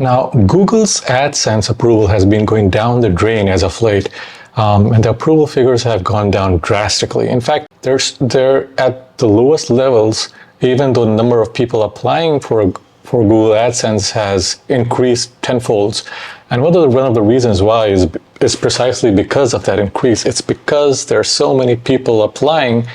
Now, Google's AdSense approval has been going down the drain as of late, and the approval figures have gone down drastically. In fact, they're at the lowest levels, even though the number of people applying for Google AdSense has increased tenfold. And one of the reasons why is precisely because of that increase. It's because there are so many people applying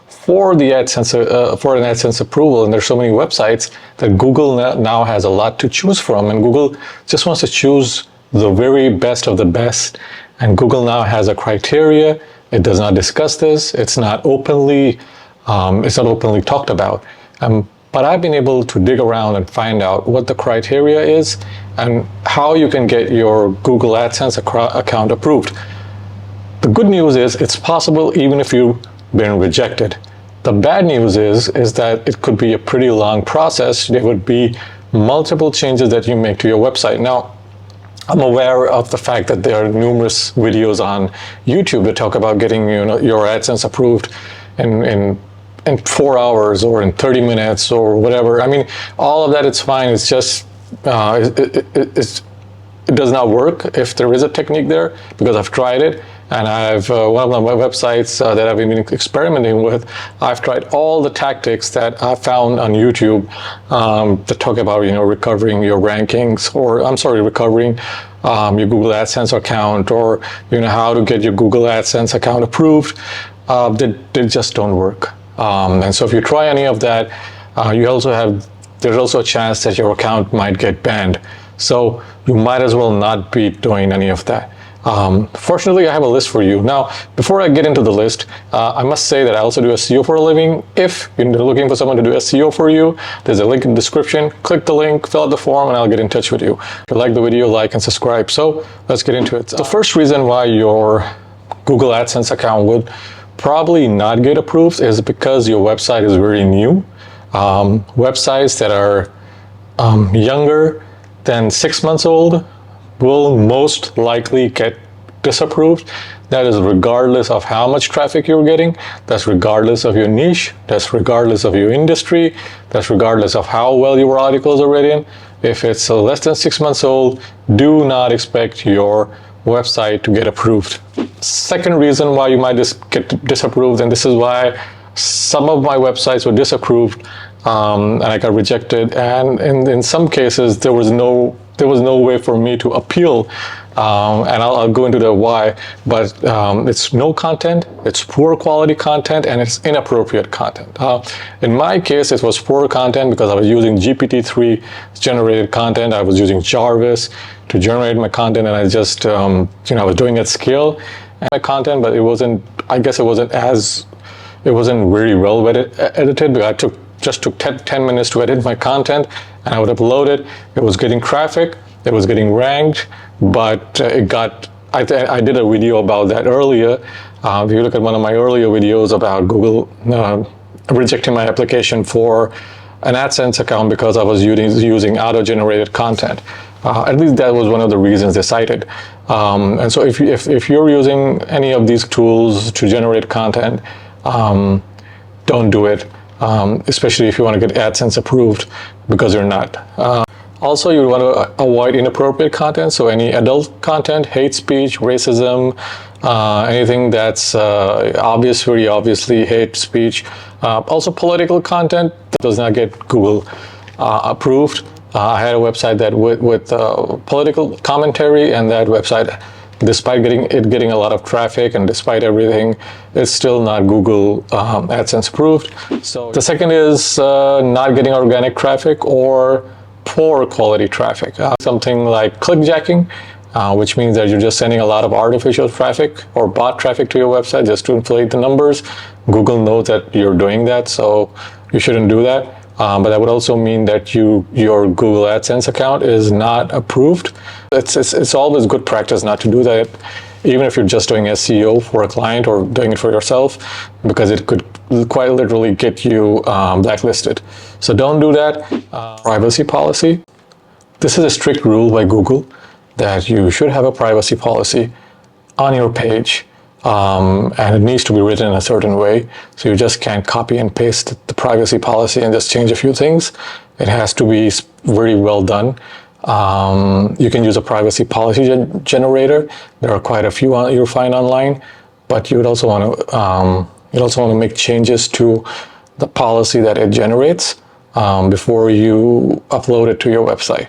for the AdSense for an AdSense approval, and there's so many websites that Google now has a lot to choose from, and Google just wants to choose the very best of the best. And Google now has a criteria. It does not discuss this. It's not openly talked about. But I've been able to dig around and find out what the criteria is and how you can get your Google AdSense account approved. The good news is it's possible even if you've been rejected. The bad news is that it could be a pretty long process. There would be multiple changes that you make to your website. Now, I'm aware of the fact that there are numerous videos on YouTube that talk about getting your AdSense approved in 4 hours or in 30 minutes or whatever. I mean, all of that, it's fine. It's just it does not work if there is a technique there, because I've tried it. And I've one of my websites that I've been experimenting with, I've tried all the tactics that I found on YouTube that talk about recovering your rankings, or recovering your Google AdSense account, or how to get your Google AdSense account approved. They just don't work. And so if you try any of that, there's also a chance that your account might get banned. So you might as well not be doing any of that. Fortunately, I have a list for you. Now, before I get into the list, I must say that I also do SEO for a living. If you're looking for someone to do SEO for you, there's a link in the description. Click the link, fill out the form, and I'll get in touch with you. If you like the video, like and subscribe. So let's get into it. The first reason why your Google AdSense account would probably not get approved is because your website is very new. Websites that are younger than 6 months old will most likely get disapproved. That is regardless of how much traffic you're getting. That's regardless of your niche. That's regardless of your industry. That's regardless of how well your articles are written. If it's less than 6 months old, do not expect your website to get approved. Second reason why you might get disapproved, and this is why some of my websites were disapproved and I got rejected, and in some cases there was no way for me to appeal, and I'll go into the why, but it's no content, it's poor quality content, and it's inappropriate content. In my case, it was poor content because I was using GPT-3 generated content. I was using Jarvis to generate my content, and I just I was doing it at scale and my content, but it wasn't very well edited. Because I just took 10 minutes to edit my content, and I would upload it. It was getting traffic, it was getting ranked, but I did a video about that earlier. If you look at one of my earlier videos about Google rejecting my application for an AdSense account because I was using auto-generated content. At least that was one of the reasons they cited. And so if you're using any of these tools to generate content, don't do it. Especially if you want to get AdSense approved, because you're not. Also, you want to avoid inappropriate content, so any adult content, hate speech, racism, anything that's very obviously hate speech. Also, political content that does not get Google approved. I had a website that with political commentary, and that website, despite getting a lot of traffic and despite everything, it's still not Google AdSense approved. So the second is not getting organic traffic or poor quality traffic. Something like clickjacking, which means that you're just sending a lot of artificial traffic or bot traffic to your website just to inflate the numbers. Google knows that you're doing that, so you shouldn't do that. But that would also mean that your Google AdSense account is not approved. It's always good practice not to do that, even if you're just doing SEO for a client or doing it for yourself, because it could quite literally get you blacklisted. So don't do that. Privacy policy. This is a strict rule by Google that you should have a privacy policy on your page. And it needs to be written in a certain way, so you just can't copy and paste the privacy policy and just change a few things. It has to be very well done. You can use a privacy policy generator. There are quite a few you'll find online, but you would also want to make changes to the policy that it generates before you upload it to your website.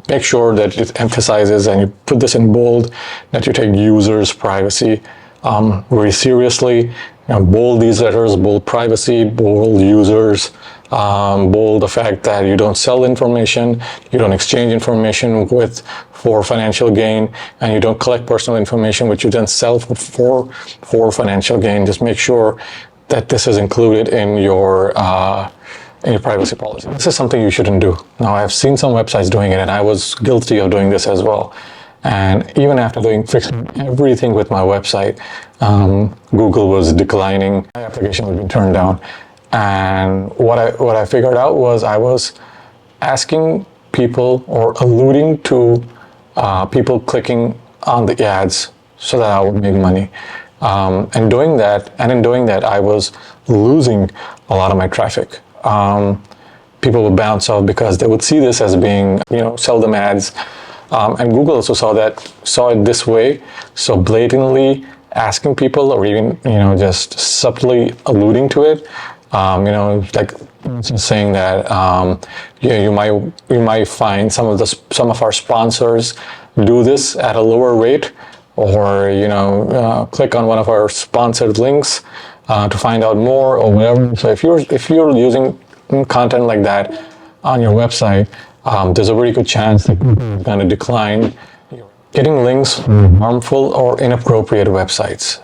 Make sure that it emphasizes, and you put this in bold, that you take users' privacy very seriously. Bold these letters, bold privacy, bold users, bold the fact that you don't sell information, you don't exchange information for financial gain, and you don't collect personal information which you then sell for financial gain. Just make sure that this is included in your privacy policy. This is something you shouldn't do. Now, I've seen some websites doing it, and I was guilty of doing this as well. And even after fixing everything with my website, Google was declining. My application was being turned down. And what I figured out was I was asking people or alluding to people clicking on the ads so that I would make money. And in doing that, I was losing a lot of my traffic. People would bounce off because they would see this as being, sell them ads. And Google also saw it this way. So blatantly asking people, or even, just subtly alluding to it, like saying that, you might find some of our sponsors do this at a lower rate, or, click on one of our sponsored links to find out more, or whatever. So if you're using content like that on your website, there's a very good chance that Google is going to decline getting links from harmful or inappropriate websites.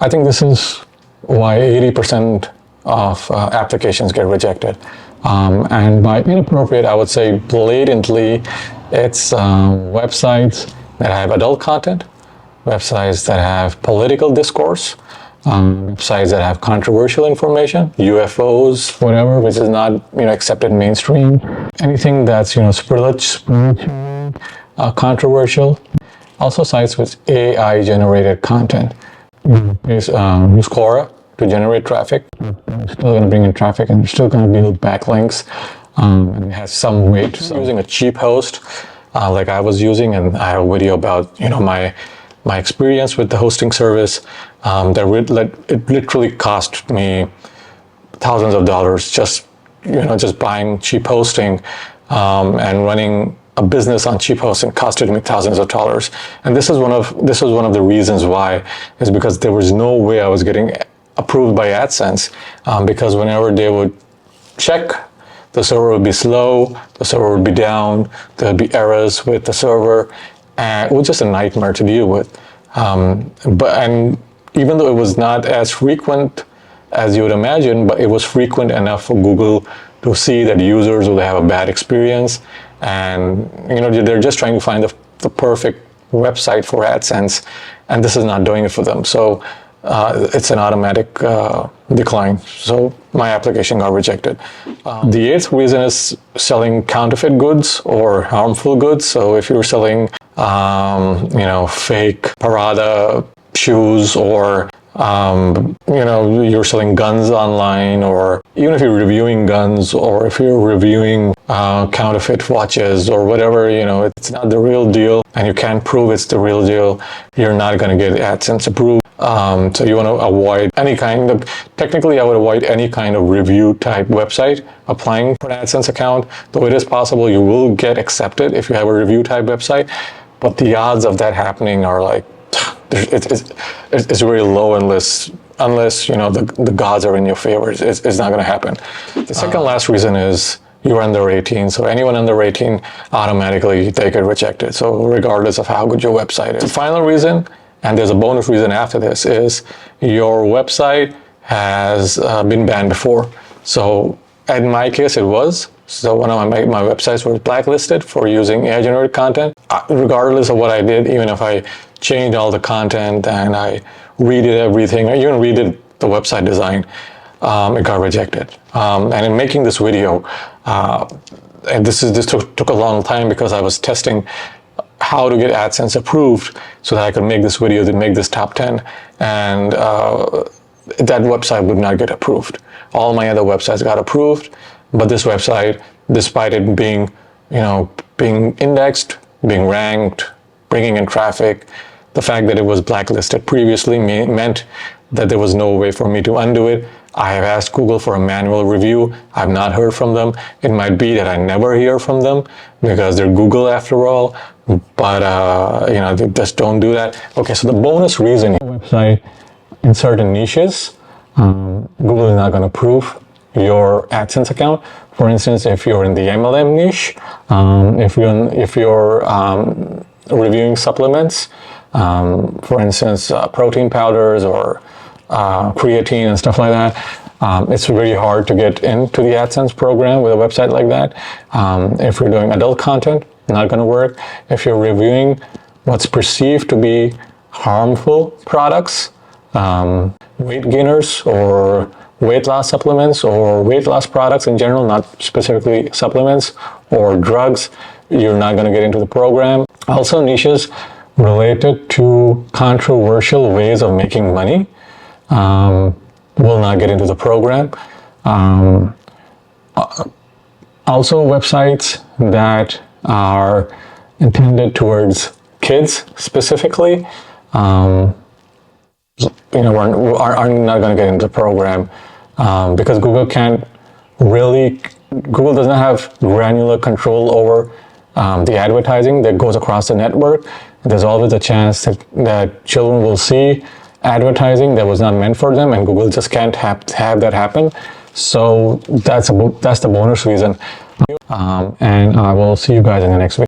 I think this is why 80% of applications get rejected. And by inappropriate, I would say blatantly, it's websites that have adult content, websites that have political discourse, websites that have controversial information, UFOs, whatever, which is not accepted mainstream. Anything that's spiritually controversial. Also, sites with AI generated content. Use Quora to generate traffic. It's still going to bring in traffic, and you're still going to build backlinks, and it has some weight. So using a cheap host like I was using, and I have a video about my experience with the hosting service. It literally cost me thousands of dollars just buying cheap hosting, and running a business on cheap hosting costed me thousands of dollars. And this is one of the reasons why, is because there was no way I was getting approved by AdSense, because whenever they would check, the server would be slow, the server would be down, there would be errors with the server, and it was just a nightmare to deal with. And even though it was not as frequent as you would imagine, but it was frequent enough for Google to see that users would have a bad experience, and they're just trying to find the perfect website for AdSense, and this is not doing it for them. So it's an automatic decline. So my application got rejected. The eighth reason is selling counterfeit goods or harmful goods. So if you're selling, fake Parada shoes, or you're selling guns online, or even if you're reviewing guns, or if you're reviewing counterfeit watches or whatever, it's not the real deal, and you can't prove it's the real deal, you're not going to get AdSense approved. So you want to avoid technically I would avoid any kind of review type website applying for an AdSense account, though it is possible you will get accepted if you have a review type website, but the odds of that happening are like, it's very low unless the gods are in your favor. It's not going to happen. The second last reason is you're under 18. So anyone under 18, automatically they get rejected. So regardless of how good your website is. The final reason, and there's a bonus reason after this, is your website has been banned before. So in my case, it was. So one of my websites was blacklisted for using AI-generated content. Regardless of what I did, even if I changed all the content and I redid everything, I even redid the website design, it got rejected. And in making this video, and this took a long time because I was testing how to get AdSense approved so that I could make this video to make this top 10, and that website would not get approved. All my other websites got approved, but this website, despite it being being indexed, being ranked, bringing in traffic. The fact that it was blacklisted previously meant that there was no way for me to undo it. I have asked Google for a manual review. I've not heard from them. It might be that I never hear from them because they're Google after all, but they just don't do that. Okay, so the bonus reason website in certain niches, Google is not going to approve your AdSense account. For instance, if you're in the MLM niche, if you're reviewing supplements, for instance, protein powders or creatine and stuff like that, it's really hard to get into the AdSense program with a website like that. If you're doing adult content, not going to work. If you're reviewing what's perceived to be harmful products, weight gainers or weight loss supplements or weight loss products in general, not specifically supplements or drugs, you're not going to get into the program. Also, niches related to controversial ways of making money will not get into the program. Also, websites that are intended towards kids specifically, are not going to get into the program because Google doesn't have granular control over the advertising that goes across the network. There's always a chance that children will see advertising that was not meant for them, and Google just can't have that happen. So that's the bonus reason. And I will see you guys in the next video.